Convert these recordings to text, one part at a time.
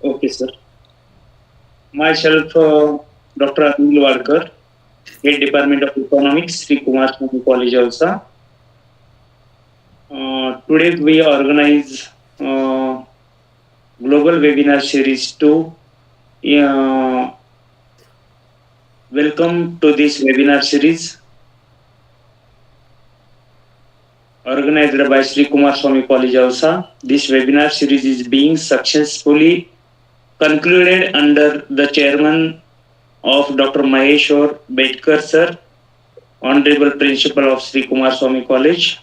Okay, sir. Myself, Dr. Anil Wadkar, Head Department of Economics, Shri Kumarswami College, Ausa. Today we organize global webinar series 2. Uh, Welcome to this webinar series organized by Shri Kumarswami College, Ausa. This webinar series is being successfully concluded under the chairman of Dr. Maheshwar Bedkar, sir, Honorable Principal of Shri Kumarswami College.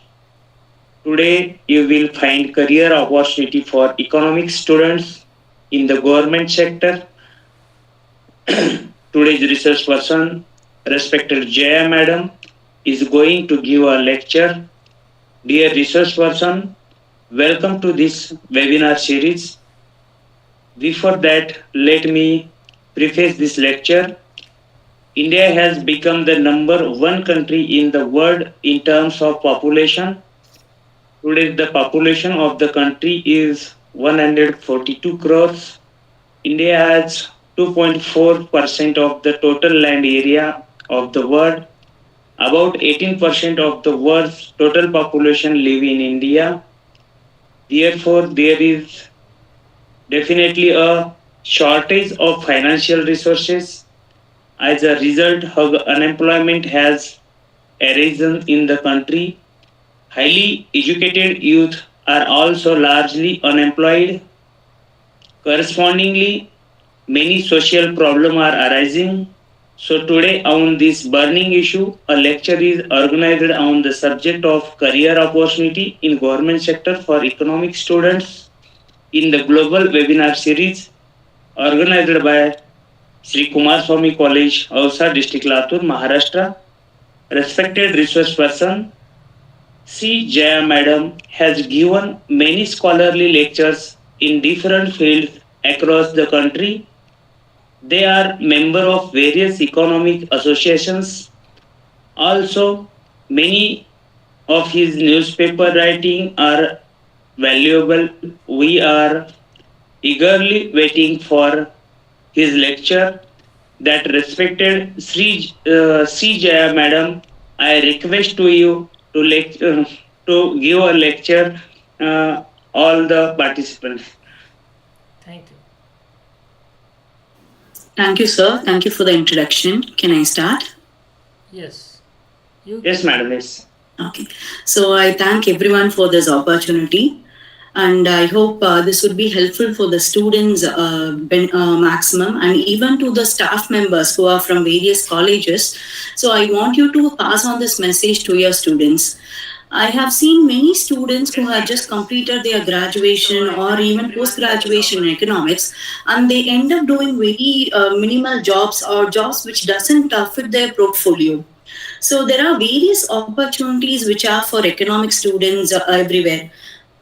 Today, you will find career opportunity for economics students in the government sector. Today's research person, respected Jaya Madam, is going to give a lecture. Dear research person, welcome to this webinar series. Before that, let me preface this lecture. India has become the number one country in the world in terms of population. Today, the population of the country is 142 crores. India has 2.4% of the total land area of the world. About 18% of the world's total population live in India. Therefore, there is definitely a shortage of financial resources. As a result, unemployment has arisen in the country. Highly educated youth are also largely unemployed. Correspondingly, many social problems are arising. So today on this burning issue, a lecture is organized on the subject of career opportunity in government sector for economic students in the global webinar series organized by Shri Kumarswami College, Ausa District, Latur, Maharashtra. Respected resource person C. Jaya Madam has given many scholarly lectures in different fields across the country. They are member of various economic associations. Also, many of his newspaper writing are valuable. We are eagerly waiting for his lecture. That respected C. Jaya Madam, I request to you to give a lecture all the participants. Thank you. Thank you, sir. Thank you for the introduction. Can I start? Yes. You Yes, can. madam. Yes. Okay. So I thank everyone for this opportunity. And I hope this would be helpful for the students maximum and even to the staff members who are from various colleges. So I want you to pass on this message to your students. I have seen many students who have just completed their graduation or even post graduation in economics, and they end up doing very minimal jobs or jobs which doesn't fit their portfolio. So there are various opportunities which are for economic students everywhere.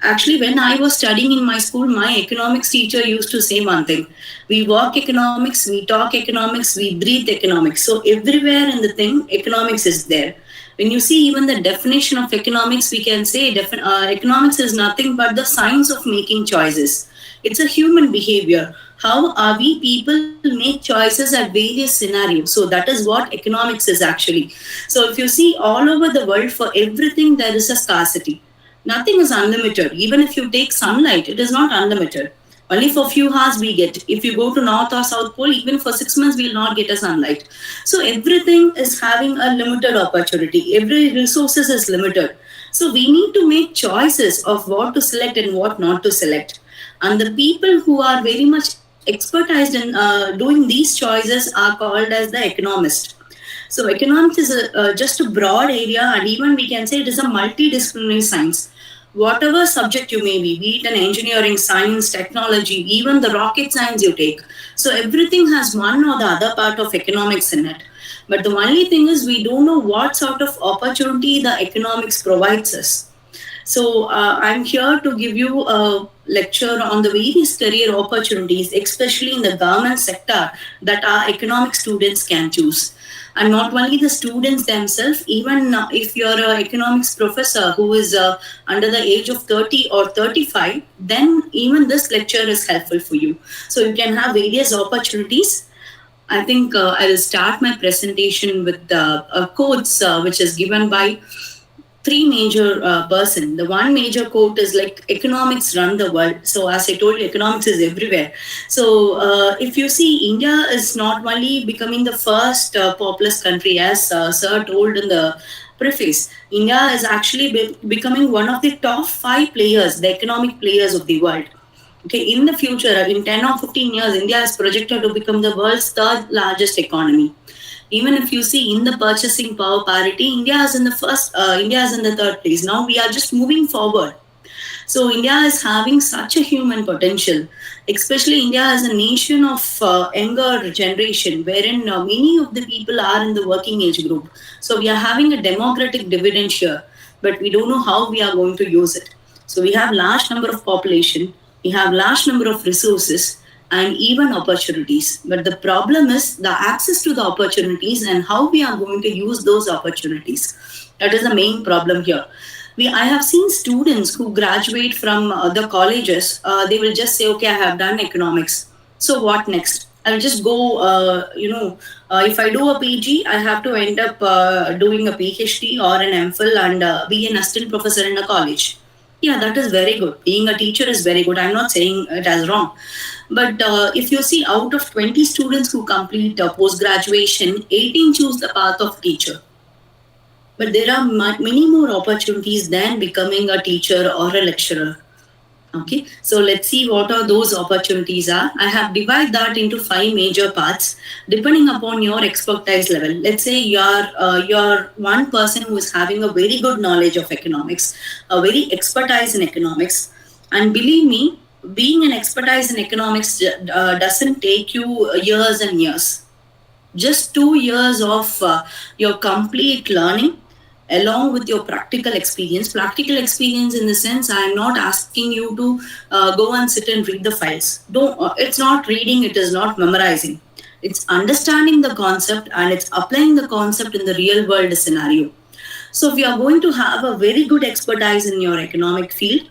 Actually, when I was studying in my school, my economics teacher used to say one thing: we walk economics, we talk economics, we breathe economics. So everywhere in the thing, economics is there. When you see even the definition of economics, we can say economics is nothing but the science of making choices. It's a human behavior. How are we people make choices at various scenarios? So that is what economics is actually. So if you see all over the world, for everything there is a scarcity. Nothing is unlimited. Even if you take sunlight, it is not unlimited. Only for few hours we get. If you go to North or South Pole, even for 6 months we will not get a sunlight. So everything is having a limited opportunity. Every resources is limited. So we need to make choices of what to select and what not to select. And the people who are very much expertized in doing these choices are called as the economist. So economics is just a broad area, and even we can say it is a multidisciplinary science. Whatever subject you may be it an engineering, science, technology, even the rocket science you take. So everything has one or the other part of economics in it. But the only thing is we don't know what sort of opportunity the economics provides us. So I'm here to give you lecture on the various career opportunities, especially in the government sector, that our economic students can choose. And not only the students themselves, even if you're an economics professor who is under the age of 30 or 35, then even this lecture is helpful for you. So you can have various opportunities. I think I will start my presentation with quotes which is given by three major person. The one major quote is like economics run the world. So as I told you, economics is everywhere. So if you see, India is not only becoming the first populous country, as Sir told in the preface. India is actually becoming one of the top five players, the economic players of the world. Okay, in the future, in 10 or 15 years, India is projected to become the world's third largest economy. Even if you see in the purchasing power parity, India is in the third place. Now we are just moving forward. So India is having such a human potential, especially India as a nation of younger generation, wherein many of the people are in the working age group. So we are having a democratic dividend here, but we don't know how we are going to use it. So we have large number of population, we have large number of resources, and even opportunities. But the problem is the access to the opportunities and how we are going to use those opportunities. That is the main problem here. I have seen students who graduate from the colleges. They will just say, "Okay, I have done economics. So what next? I'll just go. If I do a PG, I have to end up doing a PhD or an MPhil and be an assistant professor in a college." Yeah, that is very good. Being a teacher is very good. I'm not saying it as wrong. But if you see, out of 20 students who complete post graduation, 18 choose the path of teacher. But there are many more opportunities than becoming a teacher or a lecturer. Okay, so let's see what are those opportunities are. I have divided that into 5 major parts depending upon your expertise level. Let's say you're one person who is having a very good knowledge of economics, a very expertise in economics, and believe me, being an expertise in economics doesn't take you years and years. Just 2 years of your complete learning along with your practical experience in the sense I am not asking you to go and sit and read the files. Don't It's not reading, it is not memorizing, it's understanding the concept and it's applying the concept in the real world scenario. So if you are going to have a very good expertise in your economic field,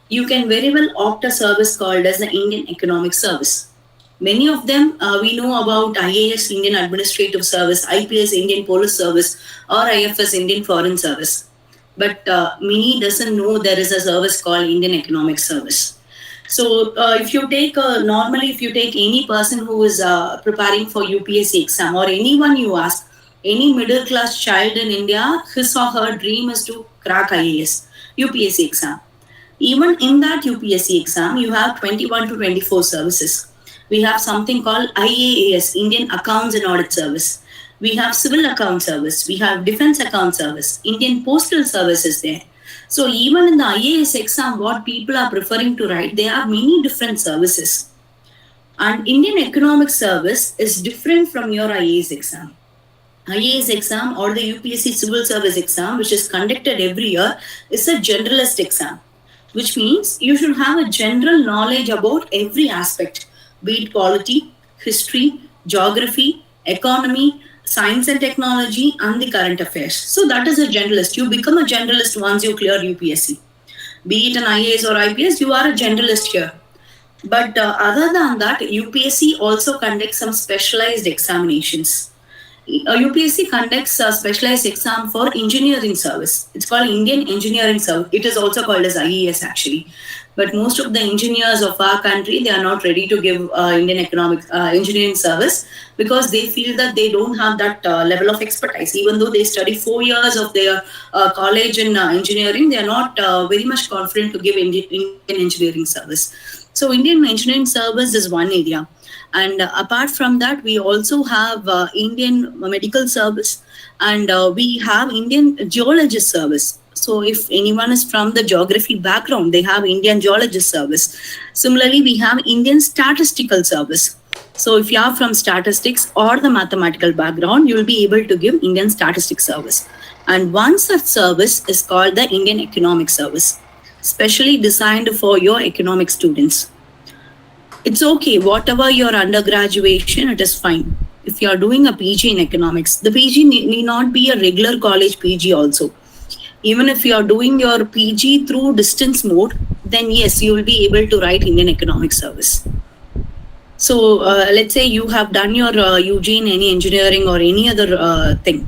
you can very well opt a service called as the Indian Economic Service. Many of them we know about IAS, Indian Administrative Service, IPS, Indian Police Service, or IFS, Indian Foreign Service. But many doesn't know there is a service called Indian Economic Service. So if you take any person who is preparing for UPSC exam or anyone you ask, any middle class child in India, his or her dream is to crack IAS, UPSC exam. Even in that UPSC exam, you have 21 to 24 services. We have something called IAAS, Indian Accounts and Audit Service. We have Civil Account Service. We have Defense Account Service. Indian Postal Service is there. So even in the IAS exam, what people are preferring to write, there are many different services. And Indian Economic Service is different from your IAS exam. IAS exam or the UPSC Civil Service exam, which is conducted every year, is a generalist exam, which means you should have a general knowledge about every aspect, be it polity, history, geography, economy, science and technology, and the current affairs. So that is a generalist. You become a generalist once you clear UPSC. Be it an IAS or IPS, you are a generalist here. But other than that, UPSC also conducts some specialized examinations. UPSC conducts a specialized exam for engineering service. It's called Indian Engineering Service. It is also called as IES actually. But most of the engineers of our country, they are not ready to give Indian engineering service because they feel that they don't have that level of expertise. Even though they study 4 years of their college in engineering, they are not very much confident to give Indian engineering service. So Indian engineering service is one area. And apart from that, we also have Indian medical service and we have Indian geologist service. So if anyone is from the geography background, they have Indian geologist service. Similarly, we have Indian statistical service. So if you are from statistics or the mathematical background, you will be able to give Indian statistics service. And one such service is called the Indian Economic Service. specially designed for your economic students. It's okay, whatever your undergraduation, it is fine. If you are doing a PG in economics, the PG need not be a regular college PG also. Even if you are doing your PG through distance mode, then yes, you will be able to write Indian Economic Service. So let's say you have done your UG in any engineering or any other thing.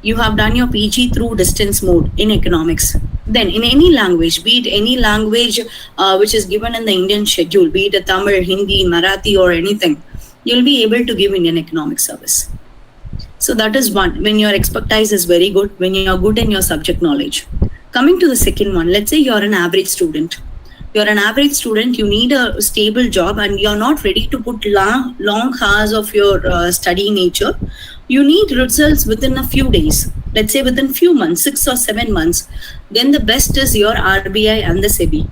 You have done your PG through distance mode in economics. Then in any language, be it any language which is given in the Indian schedule, be it a Tamil, Hindi, Marathi or anything, you'll be able to give Indian Economic Service. So that is one, when your expertise is very good, when you're good in your subject knowledge. Coming to the second one, let's say you're an average student. You're an average student, you need a stable job and you're not ready to put long hours of your study nature. You need results within a few days, let's say within few months, 6 or 7 months. Then the best is your RBI and the SEBI.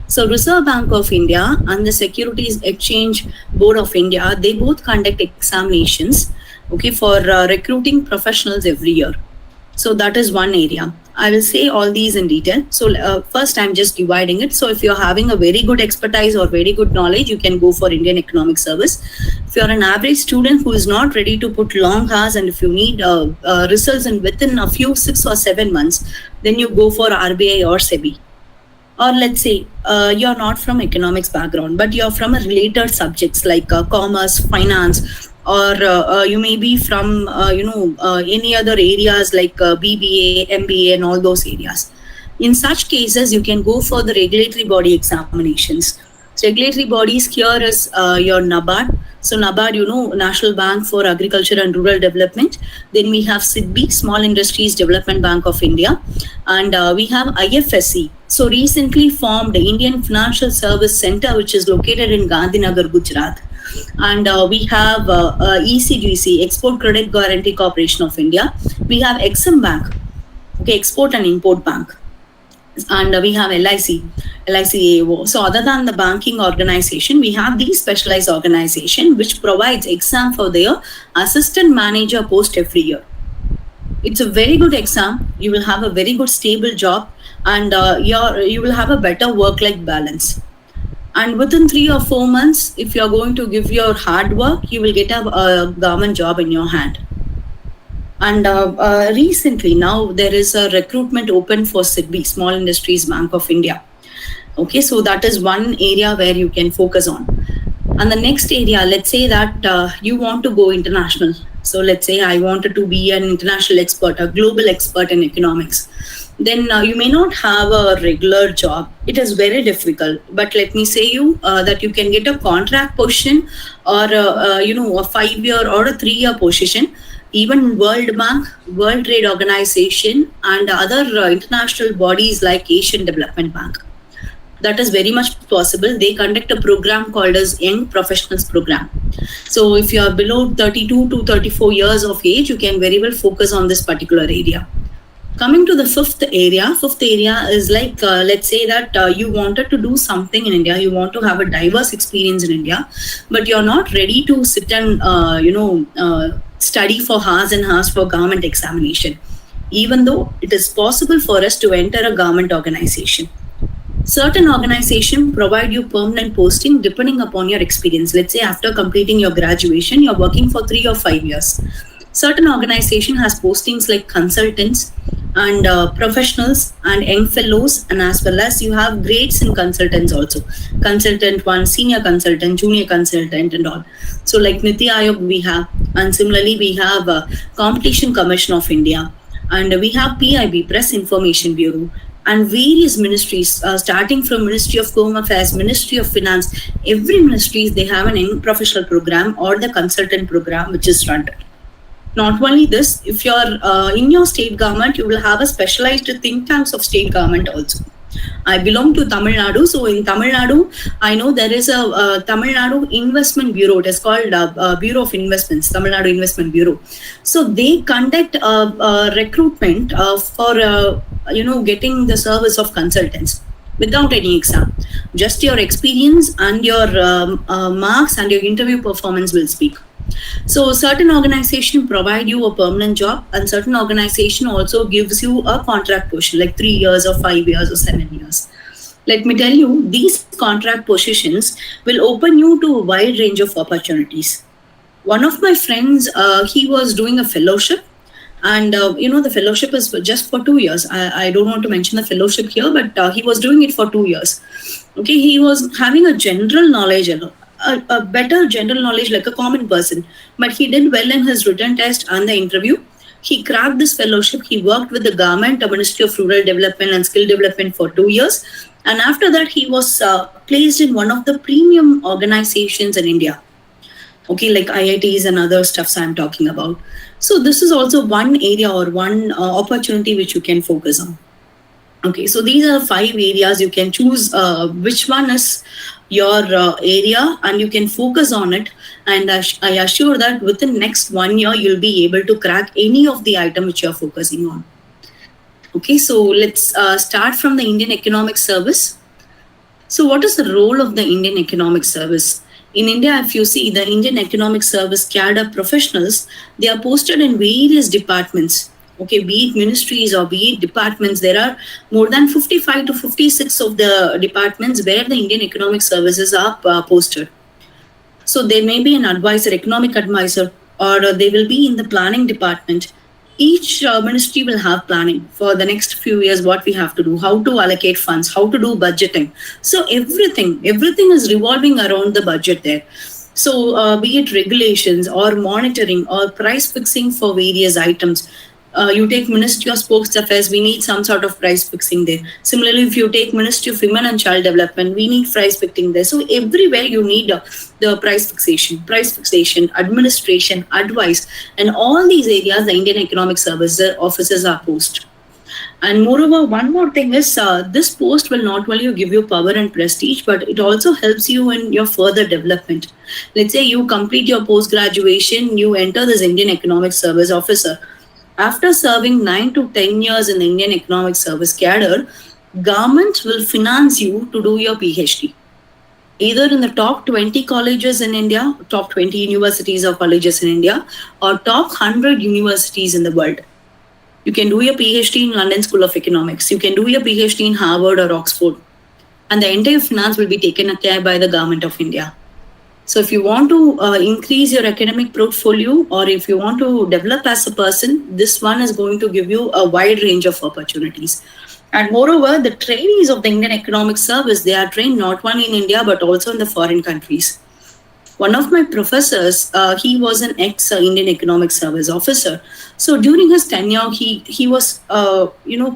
So Reserve Bank of India and the Securities Exchange Board of India, they both conduct examinations, okay, for recruiting professionals every year. So that is one area. I will say all these in detail. So first I'm just dividing it. So if you're having a very good expertise or very good knowledge, you can go for Indian Economic Service. If you're an average student who is not ready to put long hours and if you need results in within a few 6 or 7 months, then you go for RBI or SEBI. Or let's say you're not from economics background, but you're from a related subjects like commerce, finance, or you may be from any other areas like BBA, MBA and all those areas. In such cases, you can go for the regulatory body examinations. So regulatory bodies here is your NABARD. So NABARD, National Bank for Agriculture and Rural Development. Then we have SIDBI, Small Industries Development Bank of India. And we have IFSC. So recently formed Indian Financial Service Center, which is located in Gandhinagar, Gujarat. And we have ECGC, Export Credit Guarantee Corporation of India. We have Exim Bank, okay, Export and Import Bank. And we have LIC AO. So other than the banking organization, we have these specialized organization which provides exam for their assistant manager post every year. It's a very good exam. You will have a very good stable job and you will have a better work-life balance. And within 3 or 4 months, if you're going to give your hard work, you will get a government job in your hand. And recently now there is a recruitment open for SIDBI, Small Industries Bank of India. Okay, so that is one area where you can focus on. And the next area, let's say that you want to go international. So let's say I wanted to be an international expert, a global expert in economics. Then you may not have a regular job. It is very difficult. But let me say you that you can get a contract position or a 5-year or a 3-year position. Even World Bank, World Trade Organization and other international bodies like Asian Development Bank. That is very much possible. They conduct a program called as Young Professionals Program. So if you are below 32 to 34 years of age, you can very well focus on this particular area. Coming to the fifth area is like, let's say that you wanted to do something in India, you want to have a diverse experience in India, but you're not ready to sit and, study for hours and hours for government examination, even though it is possible for us to enter a government organization. Certain organizations provide you permanent posting depending upon your experience. Let's say after completing your graduation, you're working for 3 or 5 years. Certain organization has postings like consultants and professionals and young fellows, and as well as you have grades in consultants also. Consultant 1, senior consultant, junior consultant and all. So like Niti Aayog we have, and similarly we have Competition Commission of India, and we have PIB, Press Information Bureau, and various ministries, starting from Ministry of Home Affairs, Ministry of Finance. Every ministry, they have an young professional program or the consultant program which is run. Not only this, if you're in your state government, you will have a specialized think tanks of state government also. I belong to Tamil Nadu. So in Tamil Nadu, I know there is a Tamil Nadu Investment Bureau. It is called Bureau of Investments, Tamil Nadu Investment Bureau. So they conduct recruitment for, getting the service of consultants without any exam. Just your experience and your marks and your interview performance will speak. So certain organization provide you a permanent job, and certain organization also gives you a contract position like 3 years or 5 years or 7 years. Let me tell you, these contract positions will open you to a wide range of opportunities. One of my friends, he was doing a fellowship, and the fellowship is just for 2 years. I don't want to mention the fellowship here, but he was doing it for 2 years. Okay, he was having a general knowledge, a better general knowledge like a common person, but he did well in his written test and the interview. He cracked this fellowship. He worked with the government, the Ministry of Rural Development and Skill Development for 2 years. And after that, he was placed in one of the premium organizations in India. Okay, like IITs and other stuffs I'm talking about. So this is also one area or one opportunity which you can focus on. Okay, so these are 5 areas. You can choose which one is your area and you can focus on it. And I assure that within next 1 year, you'll be able to crack any of the item which you're focusing on. Okay, so let's start from the Indian Economic Service. So what is the role of the Indian Economic Service? In India, if you see the Indian Economic Service cadre professionals, they are posted in various departments. Okay, be it ministries or be it departments, there are more than 55 to 56 of the departments where the Indian Economic Services are posted. So there may be an advisor, economic advisor, or they will be in the planning department. Each ministry will have planning for the next few years, what we have to do, how to allocate funds, how to do budgeting. So everything is revolving around the budget there. So be it regulations or monitoring or price fixing for various items. You take Ministry of Sports Affairs, we need some sort of price fixing there. Similarly, if you take Ministry of Women and Child Development, we need price fixing there. So everywhere you need the price fixation, administration, advice, and all these areas, the Indian Economic Services officers are posted. And moreover, one more thing is this post will not only give you power and prestige, but it also helps you in your further development. Let's say you complete your post-graduation, you enter this Indian Economic Service officer. After serving 9 to 10 years in the Indian Economic Service cadre, government will finance you to do your PhD. Either in the top 20 colleges in India, top 20 universities or colleges in India, or top 100 universities in the world. You can do your PhD in London School of Economics. You can do your PhD in Harvard or Oxford. And the entire finance will be taken care by the government of India. So if you want to increase your academic portfolio or if you want to develop as a person, this one is going to give you a wide range of opportunities. And moreover, the trainees of the Indian Economic Service, they are trained not only in India but also in the foreign countries. One of my professors, he was an ex-Indian Economic Service officer. So during his tenure, he was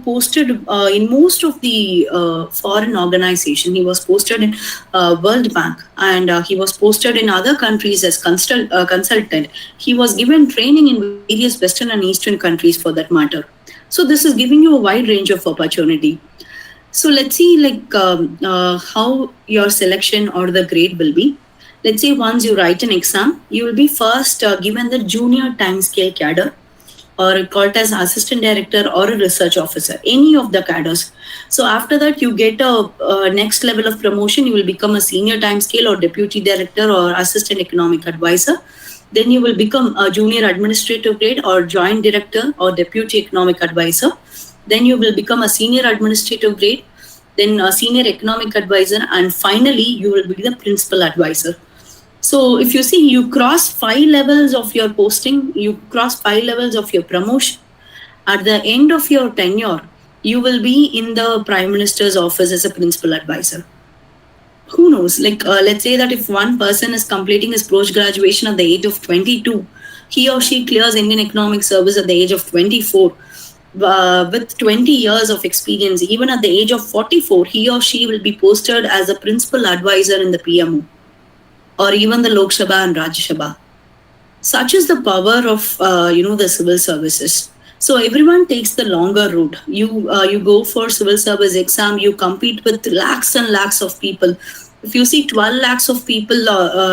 posted in most of the foreign organization. He was posted in World Bank and he was posted in other countries as consultant. He was given training in various Western and Eastern countries for that matter. So this is giving you a wide range of opportunity. So let's see how your selection or the grade will be. Let's say once you write an exam, you will be first given the junior timescale cadre or called as assistant director or a research officer, any of the cadres. So after that, you get a next level of promotion. You will become a senior timescale or deputy director or assistant economic advisor. Then you will become a junior administrative grade or joint director or deputy economic advisor. Then you will become a senior administrative grade, then a senior economic advisor, and finally you will be the principal advisor. So if you see, you cross 5 levels of your posting, you cross 5 levels of your promotion. At the end of your tenure, you will be in the Prime Minister's office as a principal advisor. Who knows? Let's say that if one person is completing his post-graduation at the age of 22, he or she clears Indian Economic Service at the age of 24. With 20 years of experience, even at the age of 44, he or she will be posted as a principal advisor in the PMO or even the Lok Sabha and Rajya Sabha. Such is the power of the civil services. So everyone takes the longer route. You go for civil service exam, you compete with lakhs and lakhs of people. If you see 12 lakhs of people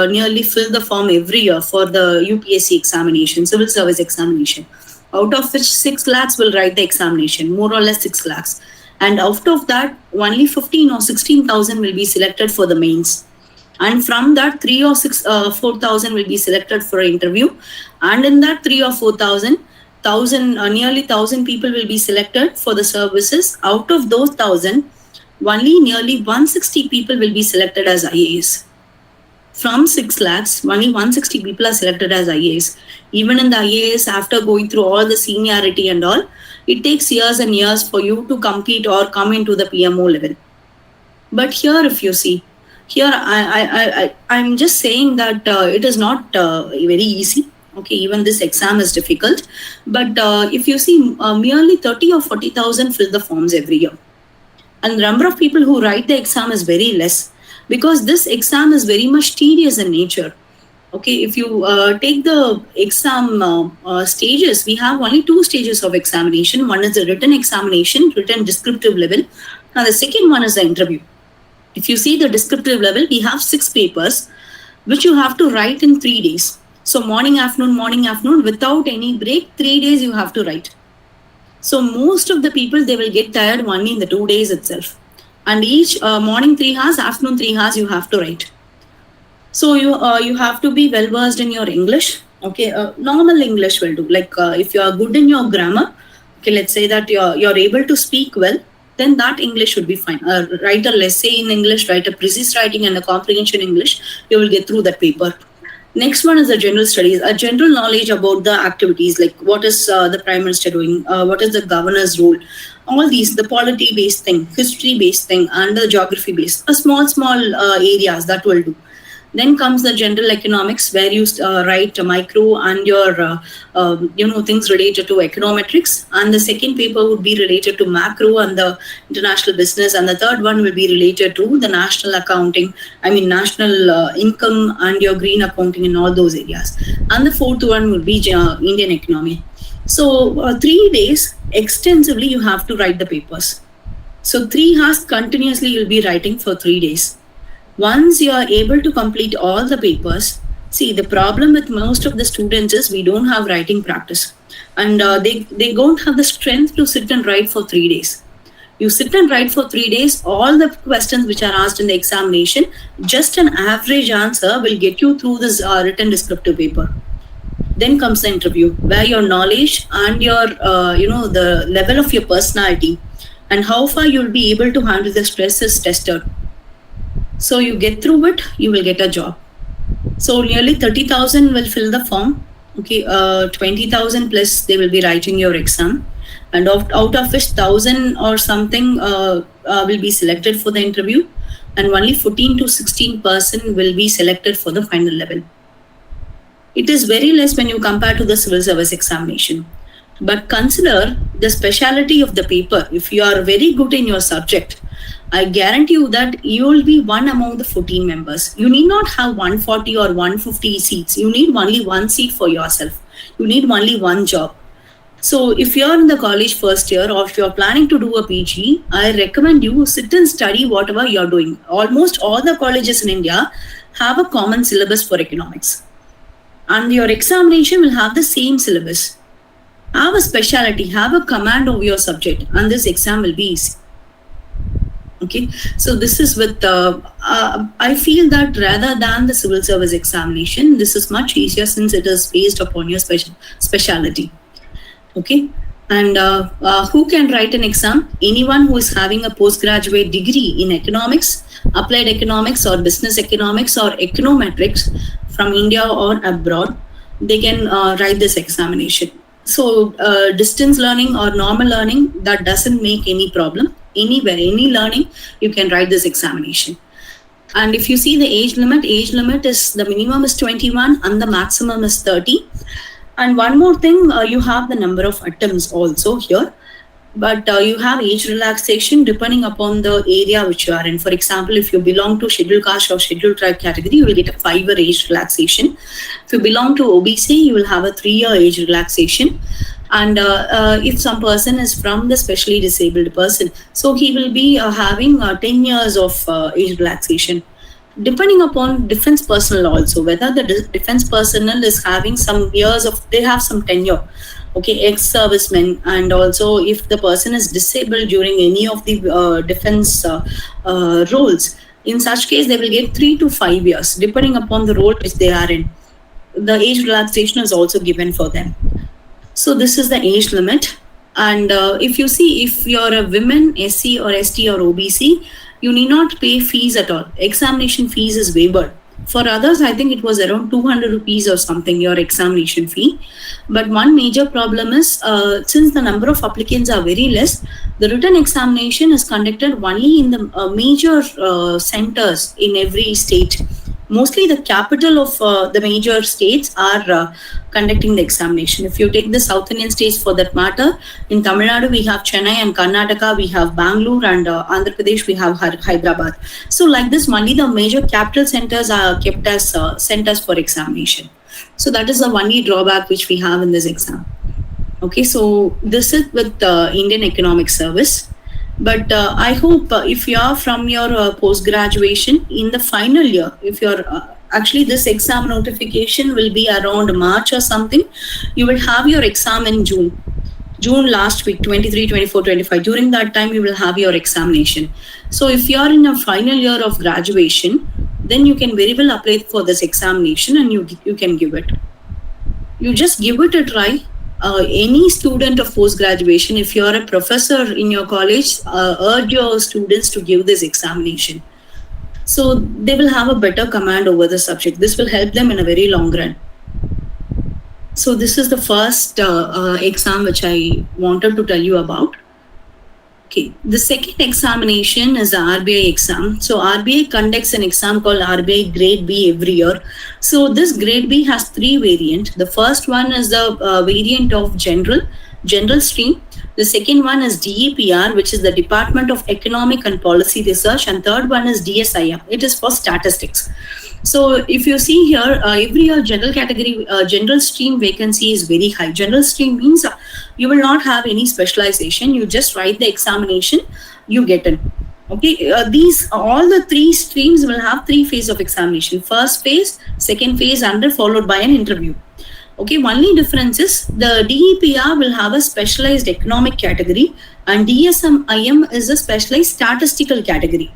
nearly fill the form every year for the UPSC examination, civil service examination, out of which 6 lakhs will write the examination, more or less 6 lakhs. And out of that, only 15 or 16,000 will be selected for the mains. And from that, 3 or 4,000 will be selected for an interview. And in that 3 or 4,000, nearly 1,000 people will be selected for the services. Out of those 1,000, only nearly 160 people will be selected as IAS. From 6 lakhs, only 160 people are selected as IAS. Even in the IAS, after going through all the seniority and all, it takes years and years for you to compete or come into the PMO level. But here, if you see, here I'm just saying that it is not very easy. Okay, even this exam is difficult. But if you see, merely 30 or 40,000 fill the forms every year. And the number of people who write the exam is very less because this exam is very much tedious in nature. Okay, if you take the exam stages, we have only 2 stages of examination. One is the written examination, written descriptive level, and the second one is the interview. If you see the descriptive level, we have 6 papers which you have to write in 3 days. So morning, afternoon, without any break, 3 days you have to write. So most of the people, they will get tired only in the 2 days itself. And each morning 3 hours, afternoon 3 hours, you have to write. So you have to be well versed in your English. Okay, normal English will do. Like if you are good in your grammar, okay, let's say that you're able to speak well, then that English should be fine. Write a essay in English, write a precise writing and a comprehension English, you will get through that paper. Next one is the general studies, a general knowledge about the activities, like what is the Prime Minister doing, what is the governor's role, all these, the polity-based thing, history-based thing, and the geography-based, small areas that will do. Then comes the general economics, where you write micro and your things related to econometrics. And the second paper would be related to macro and the international business. And the third one will be related to the national accounting, national income and your green accounting and all those areas. And the fourth one will be Indian economy. So 3 days extensively you have to write the papers. So 3 hours continuously you'll be writing for 3 days. Once you are able to complete all the papers, see, the problem with most of the students is we don't have writing practice. And they don't have the strength to sit and write for 3 days. You sit and write for 3 days, all the questions which are asked in the examination, just an average answer will get you through this written descriptive paper. Then comes the interview, where your knowledge and your, the level of your personality and how far you'll be able to handle the stress is tested. So you get through it, you will get a job. So nearly 30,000 will fill the form. Okay, 20,000 plus they will be writing your exam. And out of which 1,000 or something will be selected for the interview. And only 14 to 16% will be selected for the final level. It is very less when you compare to the civil service examination. But consider the speciality of the paper. If you are very good in your subject, I guarantee you that you will be one among the 14 members. You need not have 140 or 150 seats. You need only 1 seat for yourself. You need only 1 job. So if you're in the college first year or if you're planning to do a PG, I recommend you sit and study whatever you're doing. Almost all the colleges in India have a common syllabus for economics. And your examination will have the same syllabus. Have a specialty, have a command over your subject, and this exam will be easy. Okay, so this is with, I feel that rather than the civil service examination, this is much easier since it is based upon your specialty. Okay, and who can write an exam? Anyone who is having a postgraduate degree in economics, applied economics or business economics or econometrics from India or abroad, they can write this examination. So distance learning or normal learning, that doesn't make any problem. Anywhere, any learning, you can write this examination. And if you see the age limit is the minimum is 21 and the maximum is 30. And one more thing, you have the number of attempts also here. But you have age relaxation depending upon the area which you are in. For example, if you belong to scheduled caste or scheduled tribe category, you will get a 5-year age relaxation. If you belong to OBC, you will have a 3-year age relaxation. And if some person is from the specially disabled person, so he will be having 10 years of age relaxation. Depending upon defense personnel also, whether the defense personnel is having some years of, they have some tenure. Okay, ex-servicemen, and also if the person is disabled during any of the defense roles, in such case they will get 3 to 5 years depending upon the role which they are in. The age relaxation is also given for them. So this is the age limit. And if you see, if you're a women, SC or ST or OBC, you need not pay fees at all. Examination fees is waived. For others, I think it was around 200 rupees or something, your examination fee. But one major problem is, since the number of applicants are very less, the written examination is conducted only in the major centers in every state. Mostly the capital of the major states are conducting the examination. If you take the South Indian states for that matter, in Tamil Nadu we have Chennai, and Karnataka we have Bangalore, and Andhra Pradesh we have Hyderabad. So like this, only the major capital centers are kept as centers for examination. So that is the only drawback which we have in this exam. Okay, so this is with Indian Economic Service. But I hope if you are from your post graduation in the final year, if you're actually this exam notification will be around March or something, you will have your exam in June last week, 23, 24, 25. During that time, you will have your examination. So if you are in a final year of graduation, then you can very well apply for this examination and you can give it. You just give it a try. Any student of post graduation, if you are a professor in your college, urge your students to give this examination. So they will have a better command over the subject. This will help them in a very long run. So this is the first exam which I wanted to tell you about. Okay, the second examination is the RBI exam. So RBI conducts an exam called RBI Grade B every year. So this Grade B has three variants. The first one is the variant of general stream. The second one is DEPR, which is the Department of Economic and Policy Research, and third one is DSIM. It is for statistics. So if you see here, every year general category, general stream vacancy is very high. General stream means you will not have any specialization. You just write the examination, you get in. Okay, all the three streams will have three phases of examination. First phase, second phase, and followed by an interview. Okay, only difference is the DEPR will have a specialized economic category and DSIM is a specialized statistical category.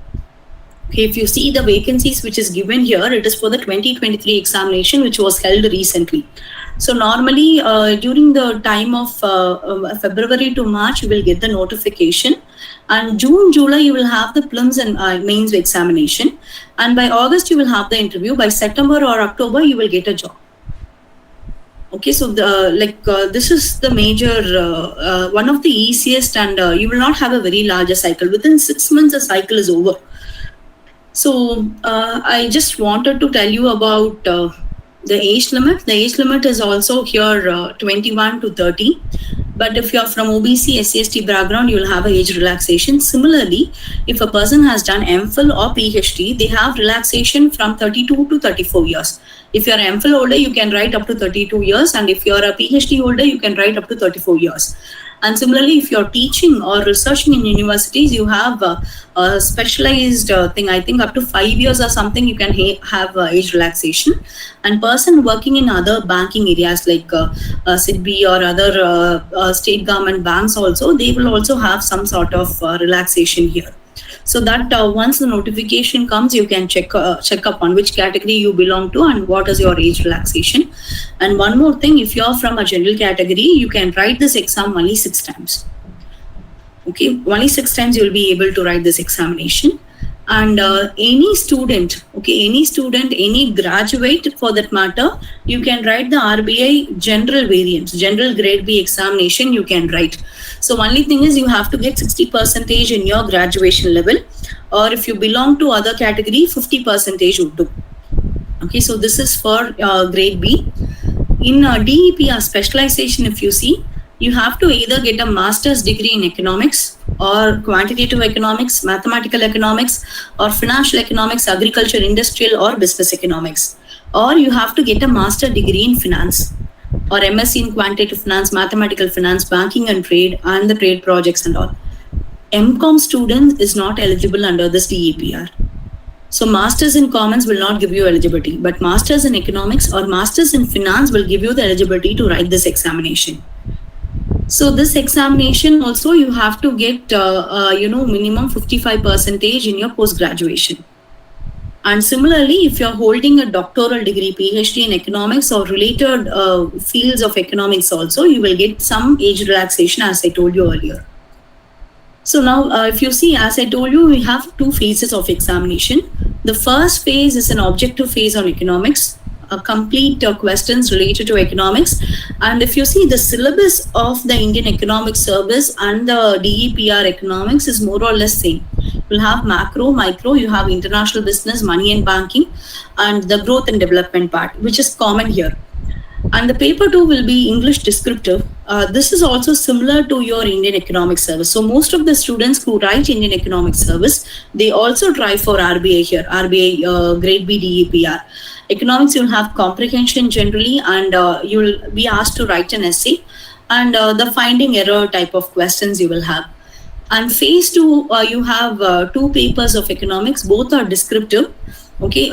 Okay, if you see the vacancies which is given here, it is for the 2023 examination which was held recently. So normally during the time of February to March, you will get the notification, and June, July, you will have the prelims and mains examination, and by August, you will have the interview. By September or October, you will get a job. Okay, so this is the major, one of the easiest, and you will not have a very larger cycle. Within 6 months, the cycle is over. So I just wanted to tell you about the age limit. The age limit is also here 21 to 30. But if you're from OBC, SC/ST background, you will have an age relaxation. Similarly, if a person has done MPhil or PhD, they have relaxation from 32 to 34 years. If you're an MPhil holder, you can write up to 32 years. And if you're a PhD holder, you can write up to 34 years. And similarly, if you're teaching or researching in universities, you have a specialized thing. I think up to 5 years or something, you can have age relaxation. And person working in other banking areas like SIDBI or other state government banks also, they will also have some sort of relaxation here. So that once the notification comes, you can check up on which category you belong to and what is your age relaxation. And one more thing, if you're from a general category, you can write this exam only 6 times. Okay, only 6 times you will be able to write this examination. And any student, any graduate for that matter, you can write the RBI general variants, general grade B examination you can write. So only thing is you have to get 60% in your graduation level, or if you belong to other category, 50% would do. Okay, so this is for grade B. In DEPR specialization, if you see, you have to either get a master's degree in economics or quantitative economics, mathematical economics, or financial economics, agriculture, industrial, or business economics. Or you have to get a master degree in finance or MSc in quantitative finance, mathematical finance, banking and the trade projects and all. MCOM student is not eligible under this DEPR. So masters in commons will not give you eligibility, but masters in economics or masters in finance will give you the eligibility to write this examination. So this examination also you have to get minimum 55% in your post graduation. And similarly, if you're holding a doctoral degree, PhD in economics or related fields of economics also, you will get some age relaxation, as I told you earlier. So now, if you see, as I told you, we have two phases of examination. The first phase is an objective phase on economics, complete questions related to economics. And if you see, the syllabus of the Indian Economic Service and the DEPR economics is more or less same. You'll have macro, micro, you have international business, money and banking, and the growth and development part, which is common here. And the paper 2 will be English descriptive. This is also similar to your Indian Economic Service. So most of the students who write Indian Economic Service, they also try for RBI here, RBI grade B DEPR. Economics, you'll have comprehension generally, and you'll be asked to write an essay, and the finding error type of questions you will have. And phase 2, you have 2 papers of economics, both are descriptive. Okay,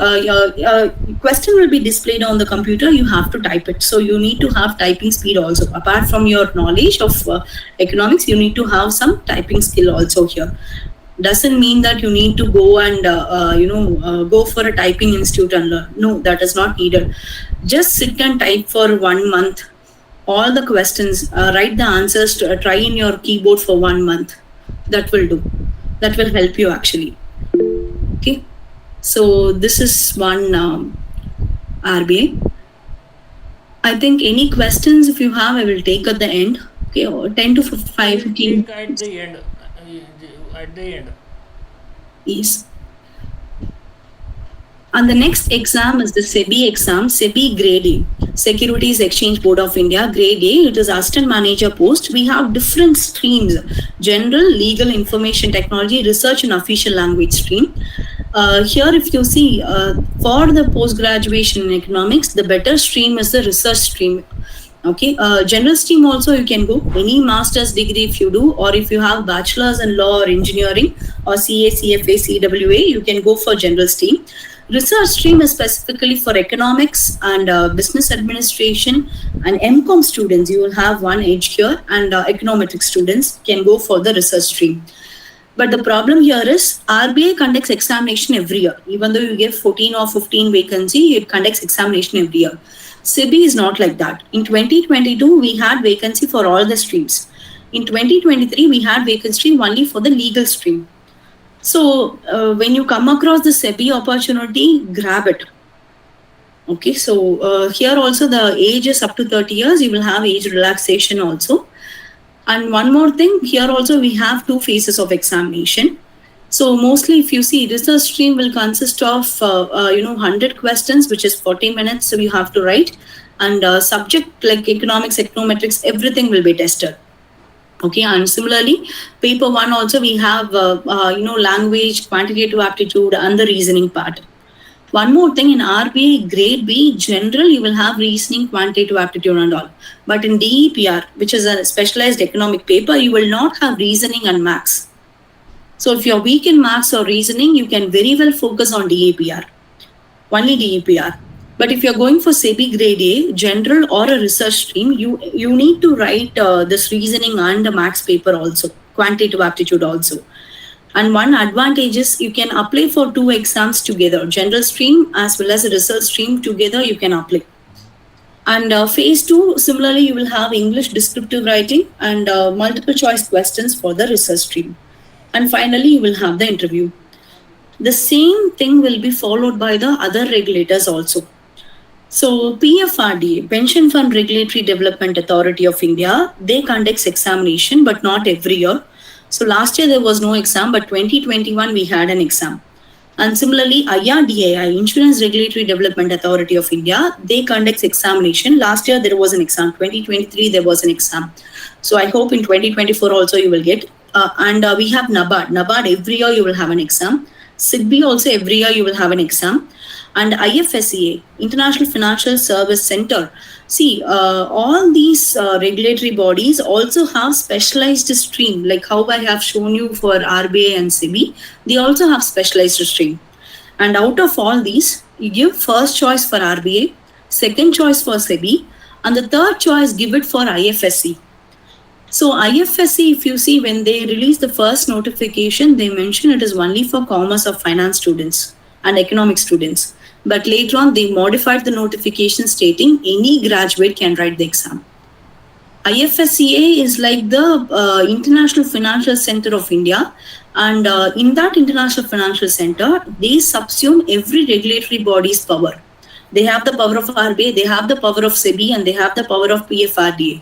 question will be displayed on the computer, you have to type it. So you need to have typing speed also. Apart from your knowledge of economics, you need to have some typing skill also here. Doesn't mean that you need to go and go for a typing institute and learn. No, that is not needed. Just sit and type for 1 month. All the questions, write the answers, try in your keyboard for 1 month. That will do. That will help you actually. Okay. So this is one RBA. I think any questions if you have, I will take at the end. Okay, or 10 to 5, 15. Take at the end. At the end. Yes. And the next exam is the SEBI exam, SEBI Grade A, Securities Exchange Board of India, Grade A. It is Assistant Manager post. We have different streams: General, Legal, Information Technology, Research and Official Language stream. Here, if you see, for the post-graduation in economics, the better stream is the research stream. Okay, general stream also you can go, any master's degree if you do, or if you have bachelor's in law or engineering or CA, CFA, CWA, you can go for general stream. Research stream is specifically for economics and business administration, and MCOM students, you will have one edge here, and econometrics students can go for the research stream. But the problem here is RBI conducts examination every year. Even though you give 14 or 15 vacancy, it conducts examination every year. SEBI is not like that. In 2022, we had vacancy for all the streams. In 2023, we had vacancy only for the legal stream. So when you come across the SEBI opportunity, grab it. Okay, so here also the age is up to 30 years. You will have age relaxation also. And one more thing, here also we have 2 phases of examination. So mostly if you see, research stream will consist of 100 questions, which is 40 minutes, so you have to write. And subject like economics, econometrics, everything will be tested. Okay, and similarly, paper 1 also we have language, quantitative aptitude, and the reasoning part. One more thing, in RBI grade B general, you will have reasoning, quantitative aptitude and all. But in DEPR, which is a specialized economic paper, you will not have reasoning and maths. So if you're weak in maths or reasoning, you can very well focus on DEPR, only DEPR. But if you're going for SEBI grade A, general or a research stream, you need to write this reasoning and the maths paper also, quantitative aptitude also. And one advantage is you can apply for 2 exams together, general stream as well as a research stream together you can apply. And phase 2, similarly, you will have English descriptive writing and multiple choice questions for the research stream. And finally, you will have the interview. The same thing will be followed by the other regulators also. So PFRDA, Pension Fund Regulatory Development Authority of India, they conduct examination, but not every year. So last year there was no exam, but 2021 we had an exam. And similarly, IRDAI, Insurance Regulatory Development Authority of India, they conduct examination. Last year there was an exam. 2023 there was an exam. So I hope in 2024 also you will get. And we have NABARD. NABARD, every year you will have an exam. SIDBI also every year you will have an exam. And IFSCA, International Financial Service Center. See, all these regulatory bodies also have specialized stream, like how I have shown you for RBI and SEBI, they also have specialized stream. And out of all these, you give first choice for RBI, second choice for SEBI, and the third choice give it for IFSC. So IFSC, if you see, when they release the first notification, they mention it is only for commerce or finance students. and economic students. But later on, they modified the notification stating any graduate can write the exam. IFSCA is like the International Financial Center of India, and in that International Financial Center, they subsume every regulatory body's power. They have the power of RBI, they have the power of SEBI, and they have the power of PFRDA.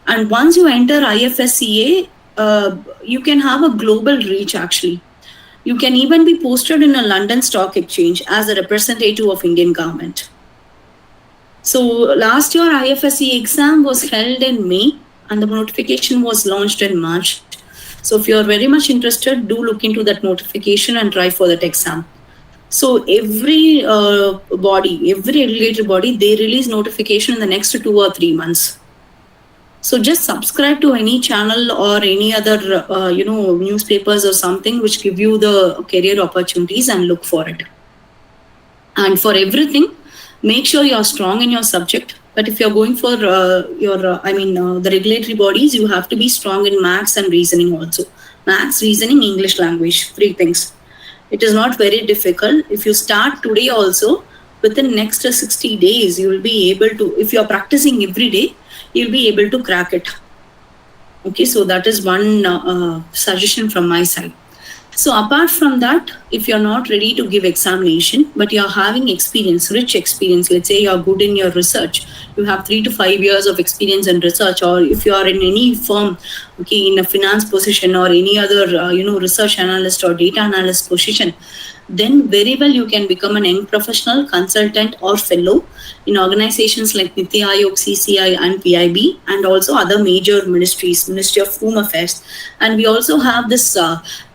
And once you enter IFSCA, you can have a global reach actually. You can even be posted in a London Stock Exchange as a representative of Indian government. So last year IFSC exam was held in May and the notification was launched in March. So if you are very much interested, do look into that notification and try for that exam. So every body, every regulatory body, they release notification in the next 2 or 3 months. So just subscribe to any channel or any other newspapers or something which give you the career opportunities and look for it. And for everything, make sure you are strong in your subject. But if you're going for the regulatory bodies, you have to be strong in maths and reasoning also. Maths, reasoning, English language, 3 things. It is not very difficult. If you start today also, within next 60 days, you will be able to, if you're practicing every day, you'll be able to crack it. Okay, so that is one suggestion from my side. So apart from that, if you're not ready to give examination, but you're having experience, rich experience, let's say you're good in your research, you have 3 to 5 years of experience in research, or if you are in any firm, okay, in a finance position or any other, research analyst or data analyst position, then very well you can become an young professional, consultant or fellow in organizations like Niti Aayog, CCI and PIB, and also other major ministries, Ministry of Home Affairs. And we also have this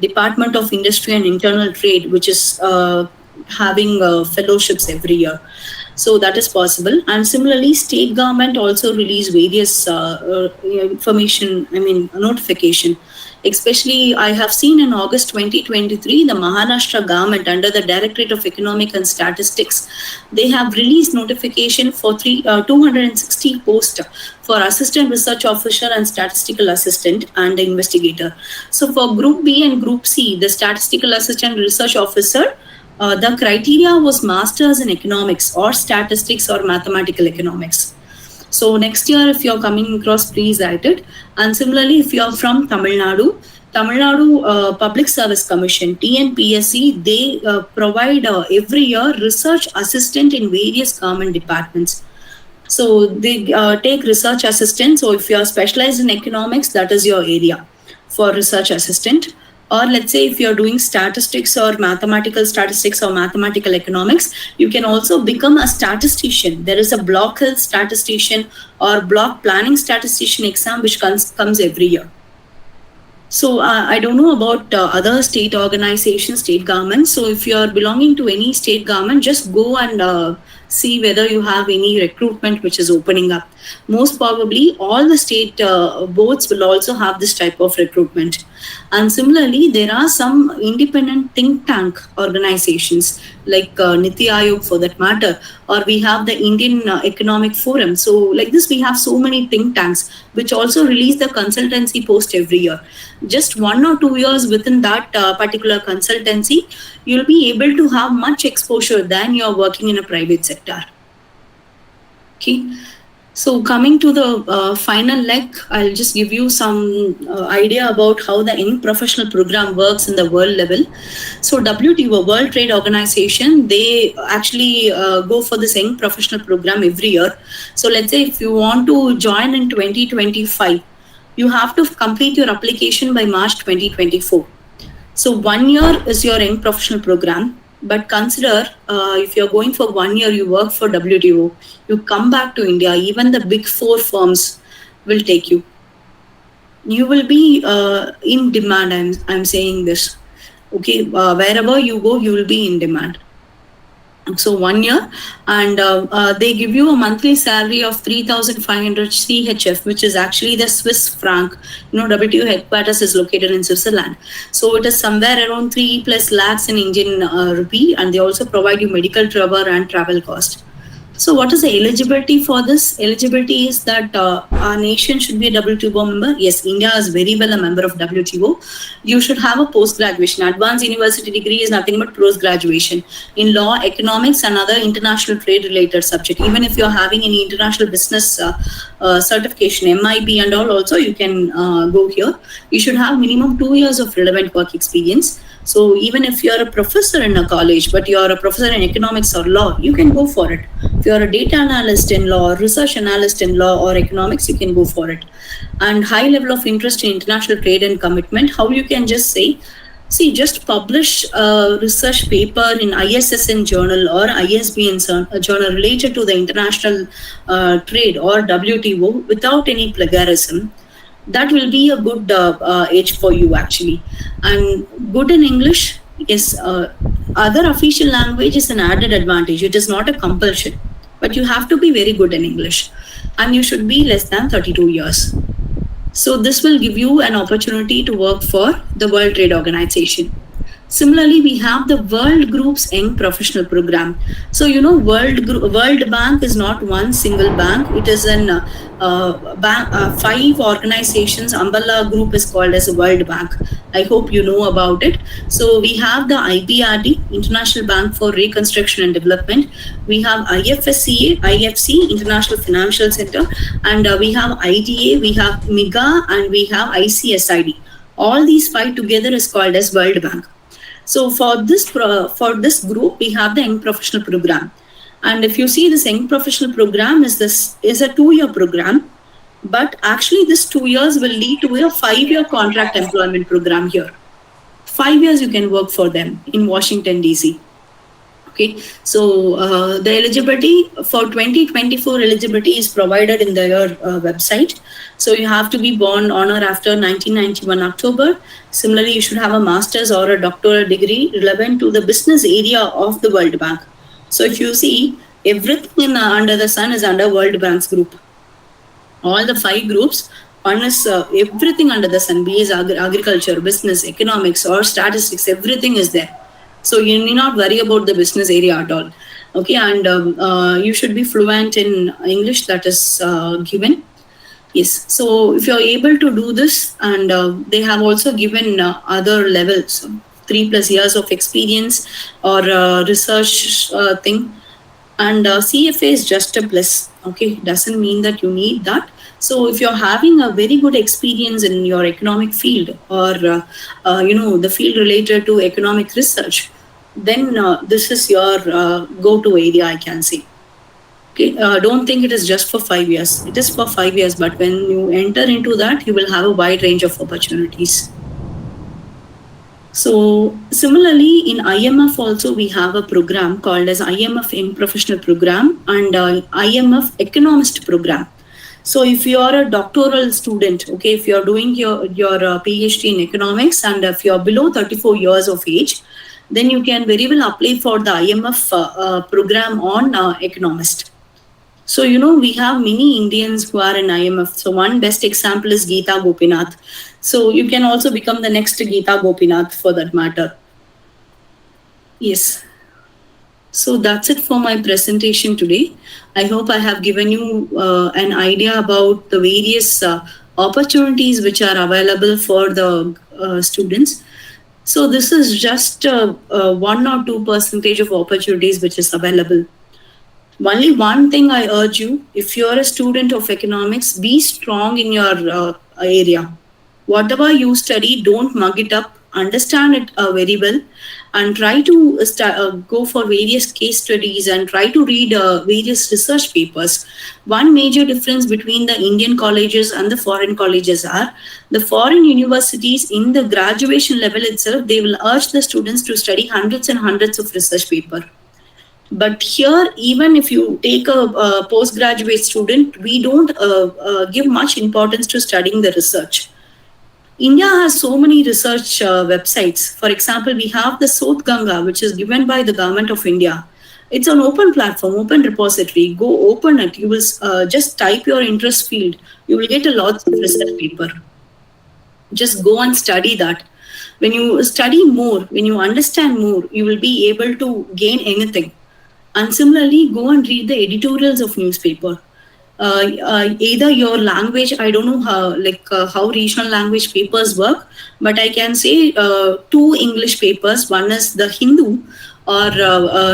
Department of Industry and Internal Trade, which is having fellowships every year. So that is possible. And similarly, state government also release various notification. Especially, I have seen in August 2023, the Maharashtra government under the Directorate of Economic and Statistics, they have released notification for 260 posts for Assistant Research Officer and Statistical Assistant and the Investigator. So for Group B and Group C, the Statistical Assistant Research Officer, the criteria was Masters in Economics or Statistics or Mathematical Economics. So next year, if you're coming across, please write it. And similarly, if you're from Tamil Nadu Public Service Commission, TNPSC, they provide every year research assistant in various government departments. So they take research assistant. So if you are specialized in economics, that is your area for research assistant. Or let's say if you're doing statistics or mathematical statistics or mathematical economics, you can also become a statistician. There is a block health statistician or block planning statistician exam which comes every year. So I don't know about other state organizations, state governments. So if you are belonging to any state government, just go and see whether you have any recruitment which is opening up. Most probably, all the state boards will also have this type of recruitment. And similarly, there are some independent think tank organizations like Niti Aayog for that matter, or we have the Indian Economic Forum. So like this, we have so many think tanks which also release the consultancy post every year. Just 1 or 2 years within that particular consultancy, you'll be able to have much exposure than you're working in a private sector. Okay. So coming to the final leg, I'll just give you some idea about how the young professional program works in the world level. So WTO, World Trade Organization, they actually go for this young professional program every year. So let's say if you want to join in 2025, you have to complete your application by March 2024. So 1 year is your young professional program. But consider if you're going for 1 year, you work for WTO, you come back to India, even the big 4 firms will take you. You will be in demand, I'm saying this. Okay, wherever you go, you will be in demand. So 1 year, and they give you a monthly salary of 3,500 CHF, which is actually the Swiss franc. WTO headquarters is located in Switzerland. So it is somewhere around 3+ lakhs in Indian rupee, and they also provide you medical cover and travel cost. So, what is the eligibility for this? Eligibility is that our nation should be a WTO member. Yes, India is very well a member of WTO. You should have a post graduation. Advanced university degree is nothing but post graduation in law, economics, and other international trade related subject. Even if you're having any international business certification, MIB and all, also you can go here. You should have minimum 2 years of relevant work experience. So even if you're a professor in a college, but you're a professor in economics or law, you can go for it. If you're a data analyst in law, or research analyst in law or economics, you can go for it. And high level of interest in international trade and commitment, how you can just say, see, just publish a research paper in ISSN journal or ISBN journal related to the international trade or WTO without any plagiarism. That will be a good age for you actually. And good in English is other official language is an added advantage. It is not a compulsion, but you have to be very good in English, and you should be less than 32 years. So this will give you an opportunity to work for the World Trade Organization. Similarly, we have the World Group's Young Professional Program. So World Bank is not one single bank. It is an five organizations. Umbrella group is called as a World Bank. I hope you know about it. So we have the IBRD, International Bank for Reconstruction and Development. We have IFSCA, IFC, International Financial Center, and we have IDA, we have MIGA, and we have ICSID. All these five together is called as World Bank. So for this group, we have the Young Professional Program, and if you see this Young Professional Program is a 2-year program, but actually this 2 years will lead to a 5-year contract employment program here. 5 years you can work for them in Washington DC. Okay, so the eligibility for 2024 eligibility is provided in their website. So you have to be born on or after 1991 October. Similarly, you should have a master's or a doctoral degree relevant to the business area of the World Bank. So if you see, everything under the sun is under World Bank's group. All the 5 groups, one is everything under the sun, be it agriculture, business, economics, or statistics, everything is there. So you need not worry about the business area at all. Okay, and you should be fluent in English, that is given. Yes, so if you're able to do this, and they have also given other levels, 3+ years of experience or research thing. And CFA is just a plus. Okay, doesn't mean that you need that. So if you're having a very good experience in your economic field or the field related to economic research, then this is your go-to area, I can say. Okay, don't think it is just for 5 years. It is for 5 years, but when you enter into that, you will have a wide range of opportunities. So similarly, in IMF also we have a program called as IMF Young Professional Program and IMF Economist Program. So if you are a doctoral student, okay, if you are doing your PhD in economics and if you are below 34 years of age, then you can very well apply for the IMF program on economist. So, we have many Indians who are in IMF. So one best example is Geeta Gopinath. So you can also become the next Geeta Gopinath for that matter. Yes. So that's it for my presentation today. I hope I have given you an idea about the various opportunities which are available for the students. So this is just 1 or 2% of opportunities which is available. Only one thing I urge you, if you're a student of economics, be strong in your area. Whatever you study, don't mug it up, understand it very well, and try to go for various case studies and try to read various research papers. One major difference between the Indian colleges and the foreign colleges are the foreign universities in the graduation level itself, they will urge the students to study hundreds and hundreds of research papers. But here, even if you take a postgraduate student, we don't give much importance to studying the research. India has so many research websites. For example, we have the South Ganga, which is given by the government of India. It's an open platform, open repository. Go open it. You will just type your interest field. You will get a lot of research paper. Just go and study that. When you study more, when you understand more, you will be able to gain anything. And similarly, go and read the editorials of newspaper. Either your language, I don't know how regional language papers work, but I can say two English papers. One is the Hindu, or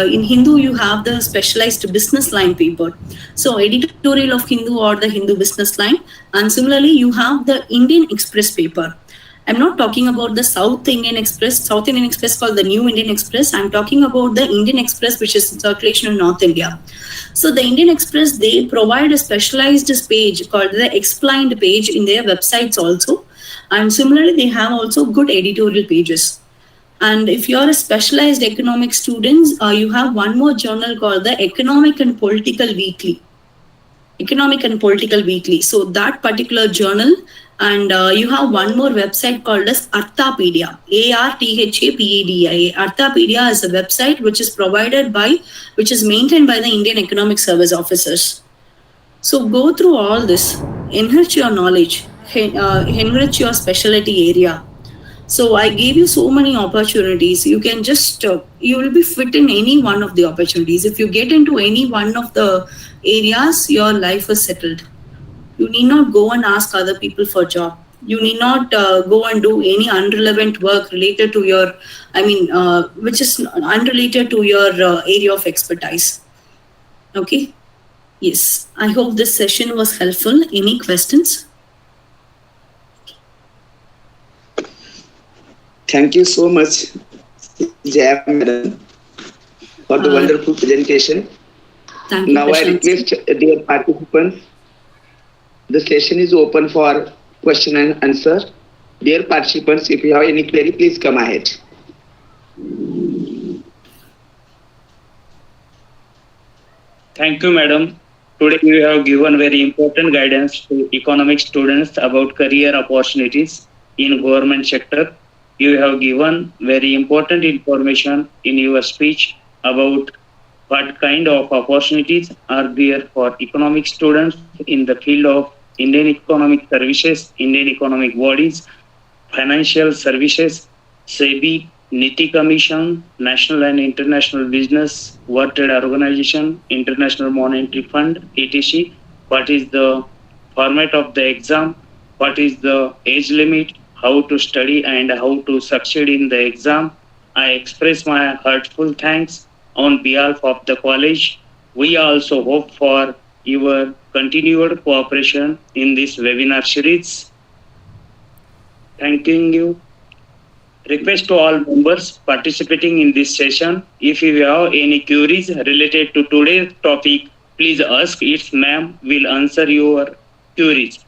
in Hindu you have the specialized business line paper. So editorial of Hindu or the Hindu business line, and similarly you have the Indian Express paper. I'm not talking about the South Indian Express. South Indian Express called the New Indian Express. I'm talking about the Indian Express, which is in circulation in North India. So the Indian Express, they provide a specialized page called the explained page in their websites also. And similarly, they have also good editorial pages. And if you're a specialized economic student, you have one more journal called the Economic and Political Weekly. Economic and Political Weekly. So that particular journal, and you have one more website called as Arthapedia, Arthapedia. Arthapedia is a website which is maintained by the Indian Economic Service officers. So go through all this, enrich your knowledge, enrich your specialty area. So I gave you so many opportunities. You can just, you will be fit in any one of the opportunities. If you get into any one of the areas, your life is settled. You need not go and ask other people for job. You need not go and do any unrelevant work related to your, which is unrelated to your area of expertise. Okay. Yes. I hope this session was helpful. Any questions? Thank you so much, Jaya madam, for the wonderful presentation. Thank you. Now I request dear participants, the session is open for question and answer. Dear participants, if you have any query, please come ahead. Thank you, madam. Today you have given very important guidance to economic students about career opportunities in government sector. You have given very important information in your speech about what kind of opportunities are there for economic students in the field of Indian economic services, Indian economic bodies, financial services, SEBI, Niti Commission, National and International Business, World Trade Organization, International Monetary Fund, etc. What is the format of the exam? What is the age limit? How to study and how to succeed in the exam? I express my heartfelt thanks on behalf of the college. We also hope for your continued cooperation in this webinar series. Thanking you. Request to all members participating in this session, if you have any queries related to today's topic, please ask it. Ma'am will answer your queries.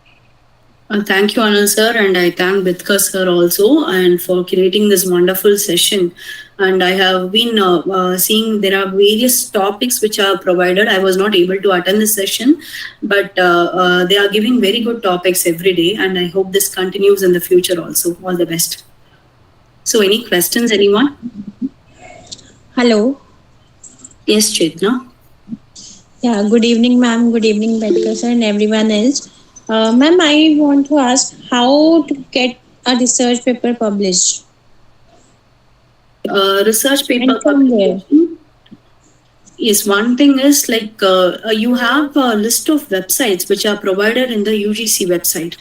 Thank you, Anand sir, and I thank Bitka sir also and for creating this wonderful session. And I have been seeing there are various topics which are provided. I was not able to attend this session, but they are giving very good topics every day, and I hope this continues in the future also. All the best. So, any questions, anyone? Hello. Yes, Chetna. Yeah, good evening, ma'am. Good evening, Bitka sir, and everyone else. Ma'am, I want to ask how to get a research paper published. Research paper And from where? publication. Yes, one thing is like you have a list of websites which are provided in the UGC website.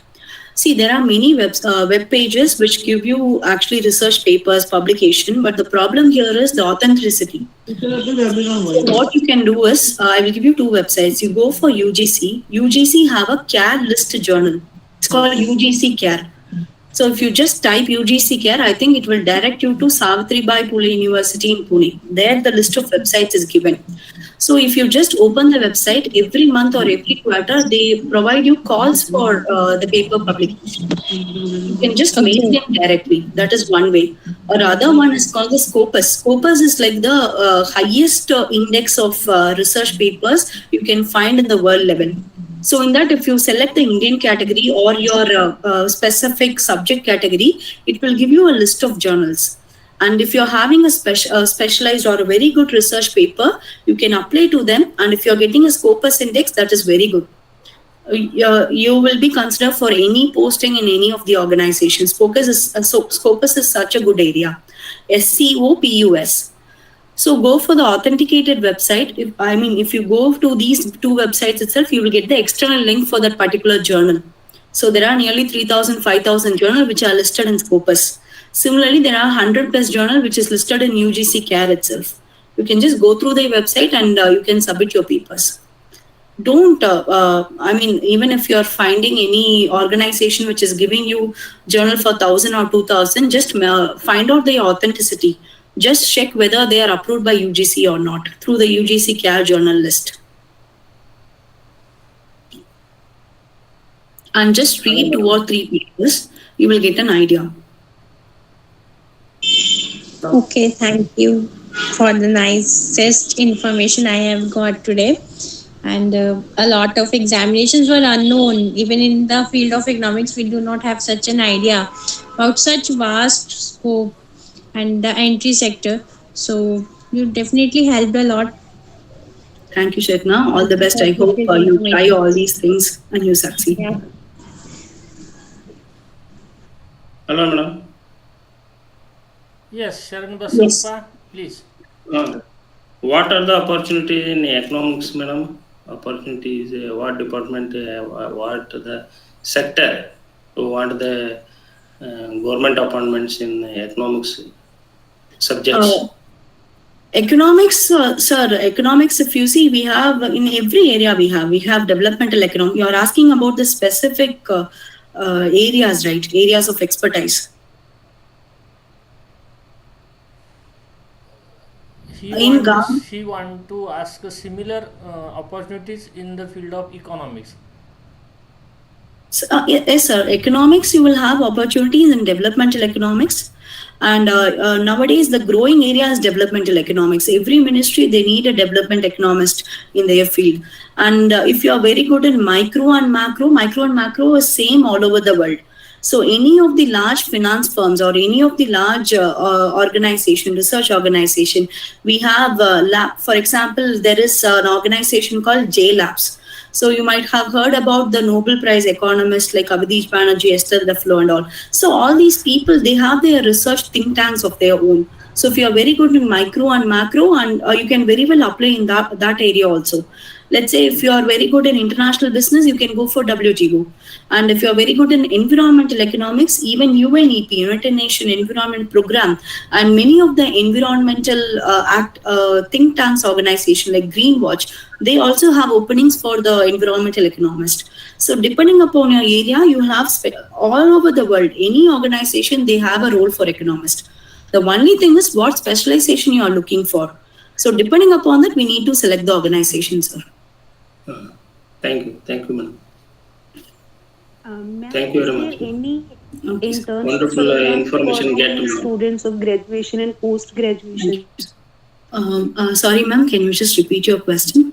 See, there are many web pages which give you actually research papers publication, but the problem here is the authenticity. So what you can do is, I will give you two websites. You go for UGC. UGC have a CARE list journal. It's called UGC CARE. So if you just type UGC CARE, I think it will direct you to Savitribai Phule University in Pune. There the list of websites is given. So if you just open the website, every month or every quarter, they provide you calls for the paper publication. You can just mail them directly. That is one way. Or other one is called the Scopus. Scopus is like the highest index of research papers you can find in the world level. So in that, if you select the Indian category or your specific subject category, it will give you a list of journals. And if you're having a specialized or a very good research paper, you can apply to them. And if you're getting a Scopus index, that is very good. You will be considered for any posting in any of the organizations. Scopus is such a good area. SCOPUS. So go for the authenticated website. If you go to these two websites itself, you will get the external link for that particular journal. So there are nearly 3,000, 5,000 journals which are listed in Scopus. Similarly, there are 100 plus journal which is listed in UGC CARE itself. You can just go through the website and you can submit your papers. Don't even if you're finding any organization which is giving you journal for 1,000 or 2,000, just find out the authenticity. Just check whether they are approved by UGC or not through the UGC CARE journal list. And just read 2 or 3 papers, you will get an idea. Okay, thank you for the nicest information I have got today. And a lot of examinations were unknown. Even in the field of economics, we do not have such an idea about such vast scope and the entry sector. So you definitely helped a lot. Thank you, Shetna. All the best. I hope you try all these things and you succeed. Yeah. Hello, madam. Yes, Sharan Basappa, please. What are the opportunities in economics, madam? Opportunities, what department, what the sector, what the government appointments in economics subjects? Economics, sir, economics, if you see, we have in every area we have developmental economics. You are asking about the specific areas, right? Areas of expertise. He want to ask similar opportunities in the field of economics. Yes, sir. Economics, you will have opportunities in developmental economics. And nowadays, the growing area is developmental economics. Every ministry, they need a development economist in their field. And if you are very good in micro and macro is same all over the world. So any of the large finance firms or any of the large research organization, we have lab. For example, there is an organization called Jaya. So you might have heard about the Nobel Prize economists like Avadhish Banerjee, Esther Duflo and all. So all these people, they have their research think tanks of their own. So if you are very good in micro and macro, and you can very well apply in that area also. Let's say if you are very good in international business, you can go for WTO. And if you are very good in environmental economics, even UNEP, United Nations Environment Program, and many of the environmental think tanks organization like Greenwatch, they also have openings for the environmental economist. So depending upon your area, you have all over the world, any organization, they have a role for economist. The only thing is what specialization you are looking for. So depending upon that, we need to select the organization, sir. Thank you, madam. Thank you very much. Any Wonderful information get to students of graduation and post graduation? Sorry, ma'am, can you just repeat your question?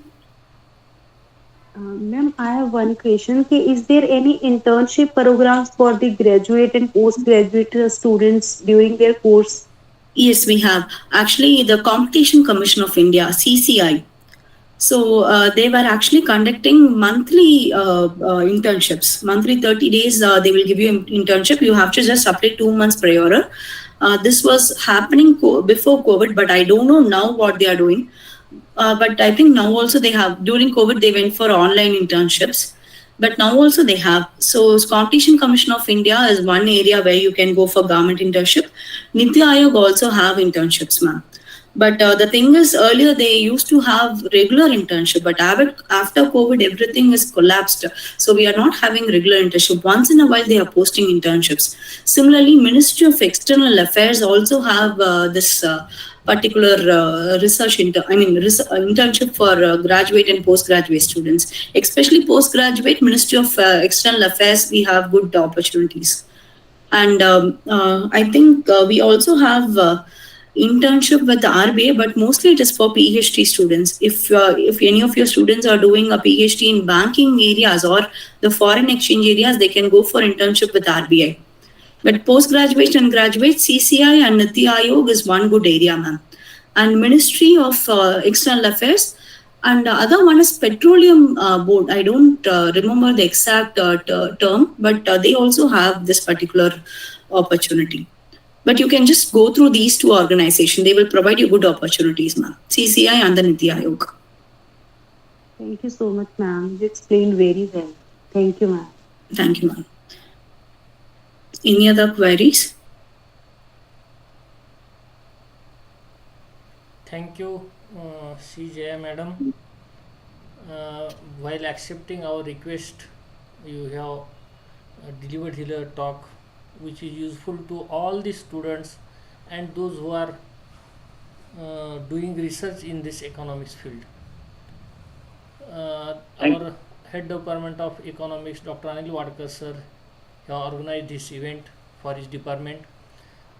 Ma'am, I have one question. Is there any internship programs for the graduate and postgraduate students during their course? Yes, we have. Actually, the Competition Commission of India, CCI. So they were actually conducting monthly internships. Monthly 30 days, they will give you an internship. You have to just apply 2 months prior. This was happening before COVID, but I don't know now what they are doing. But I think now also they have. During COVID, they went for online internships. But now also they have. So Competition Commission of India is one area where you can go for government internship. Niti Aayog also have internships, ma'am. But the thing is, earlier they used to have regular internship, but after COVID, everything is collapsed. So we are not having regular internship. Once in a while, they are posting internships. Similarly, Ministry of External Affairs also have this particular internship for graduate and postgraduate students. Especially postgraduate, Ministry of External Affairs, we have good opportunities. And I think we also have internship with the RBI, but mostly it is for PhD students. If any of your students are doing a PhD in banking areas or the foreign exchange areas, they can go for internship with RBI. But postgraduate and graduate, CCI and Niti Aayog is one good area, ma'am. And Ministry of External Affairs, and the other one is Petroleum Board. I don't remember the exact term, but they also have this particular opportunity. But you can just go through these two organizations. They will provide you good opportunities, ma'am. CCI and the Niti Aayog. Thank you so much, ma'am. You explained very well. Thank you, ma'am. Thank you, ma'am. Any other queries? Thank you, Jaya madam. While accepting our request, you have delivered here a talk which is useful to all the students and those who are doing research in this economics field. Our head department of economics, Dr. Anil Wadkar sir, have organized this event for his department.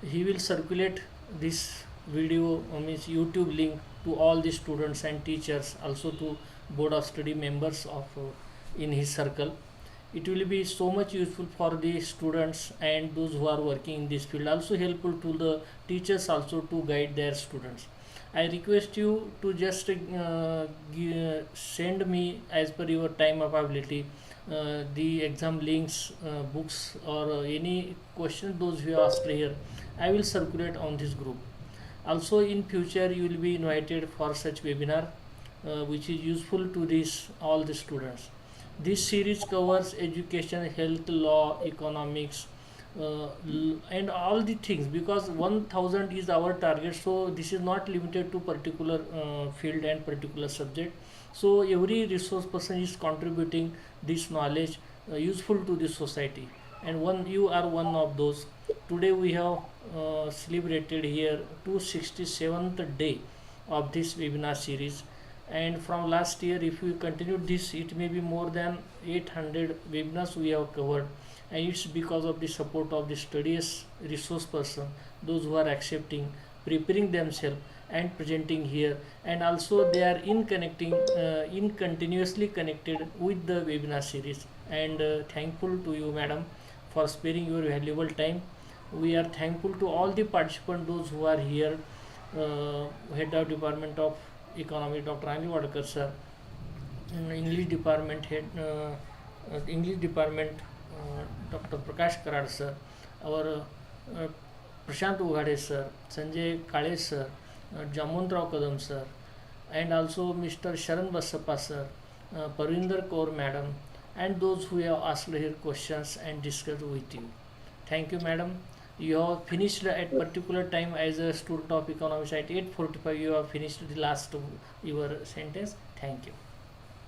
He will circulate this video, means YouTube link to all the students and teachers, also to board of study members of in his circle. It will be so much useful for the students and those who are working in this field, also helpful to the teachers also to guide their students. I request you to just send me as per your time availability the exam links, books, or any question those you asked here. I will circulate on this group. Also, in future, you will be invited for such webinar, which is useful to this all the students. This series covers education, health, law, economics, and all the things, because 1000 is our target, so this is not limited to particular field and particular subject. So every resource person is contributing this knowledge useful to the society, and you are one of those. Today we have celebrated here 267th day of this webinar series, and from last year, if we continue this, it may be more than 800 webinars we have covered, and it's because of the support of the studious resource person, those who are accepting, preparing themselves and presenting here, and also they are in continuously connected with the webinar series. And thankful to you madam for sparing your valuable time. We are thankful to all the participants, those who are here, head of department of economics Dr. Anil Wadkar sir, English department head, English department Dr. Prakash Karad sir, our Prashant Ughade sir, Sanjay Kale sir, Jamuntrao Kadam sir, and also Mr. Sharan Basappa sir, Parvinder Kaur madam, and those who have asked here questions and discussed with you. Thank you madam. You have finished at particular time as a student of economics at 8:45. You have finished the last your sentence. Thank you.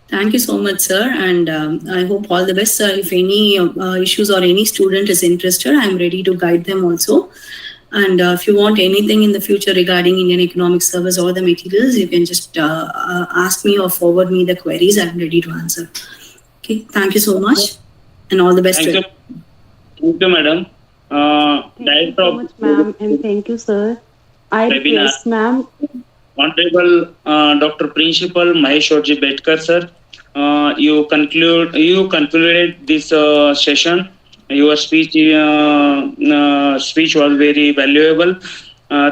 Thank you so much, sir, and I hope all the best, sir. If any issues or any student is interested, I am ready to guide them also. And if you want anything in the future regarding Indian Economic Service or the materials, you can just ask me or forward me the queries. I am ready to answer. Okay, thank you so much, and all the best. Thank you, madam. Thank you so much, ma'am, and thank you, sir. I request, ma'am. Honorable Dr. Principal Maheshwarji Bedkar, sir, you concluded this session. Your speech was very valuable.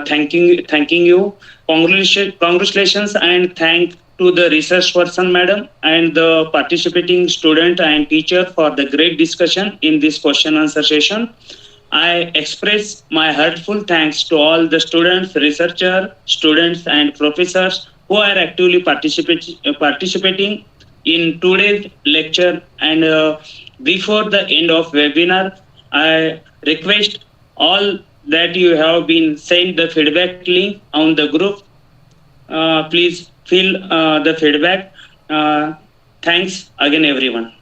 Thanking you. Congratulations and thank to the research person, madam, and the participating student and teacher for the great discussion in this question answer session. I express my heartfelt thanks to all the students, researchers, students, and professors who are actively participating in today's lecture. And before the end of webinar, I request all that you have been sent the feedback link on the group. Please fill the feedback. Thanks again, everyone.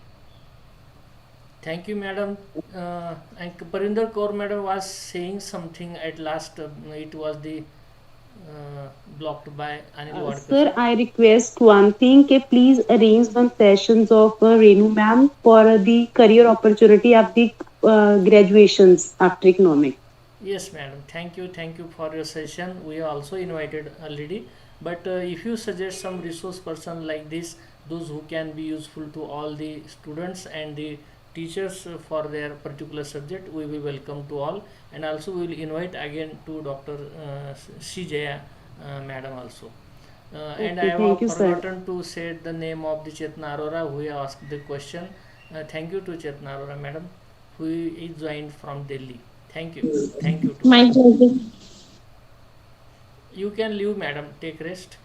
Thank you, madam. And Parinder Kaur madam was saying something at last. It was the blocked by Anil Wadkar. Sir, I request one thing. Please arrange one sessions of Renu ma'am for the career opportunity of the graduations after economics. Yes, madam. Thank you for your session. We are also invited already. But if you suggest some resource person like this, those who can be useful to all the students and the teachers for their particular subject, we will welcome to all, and also we will invite again to Dr. Jaya madam also. And I have forgotten to say the name of the Chetna Arora who asked the question. Thank you to Chetna Arora madam, who is joined from Delhi. Thank you. Thank you to My all. pleasure. You can leave, madam. Take rest.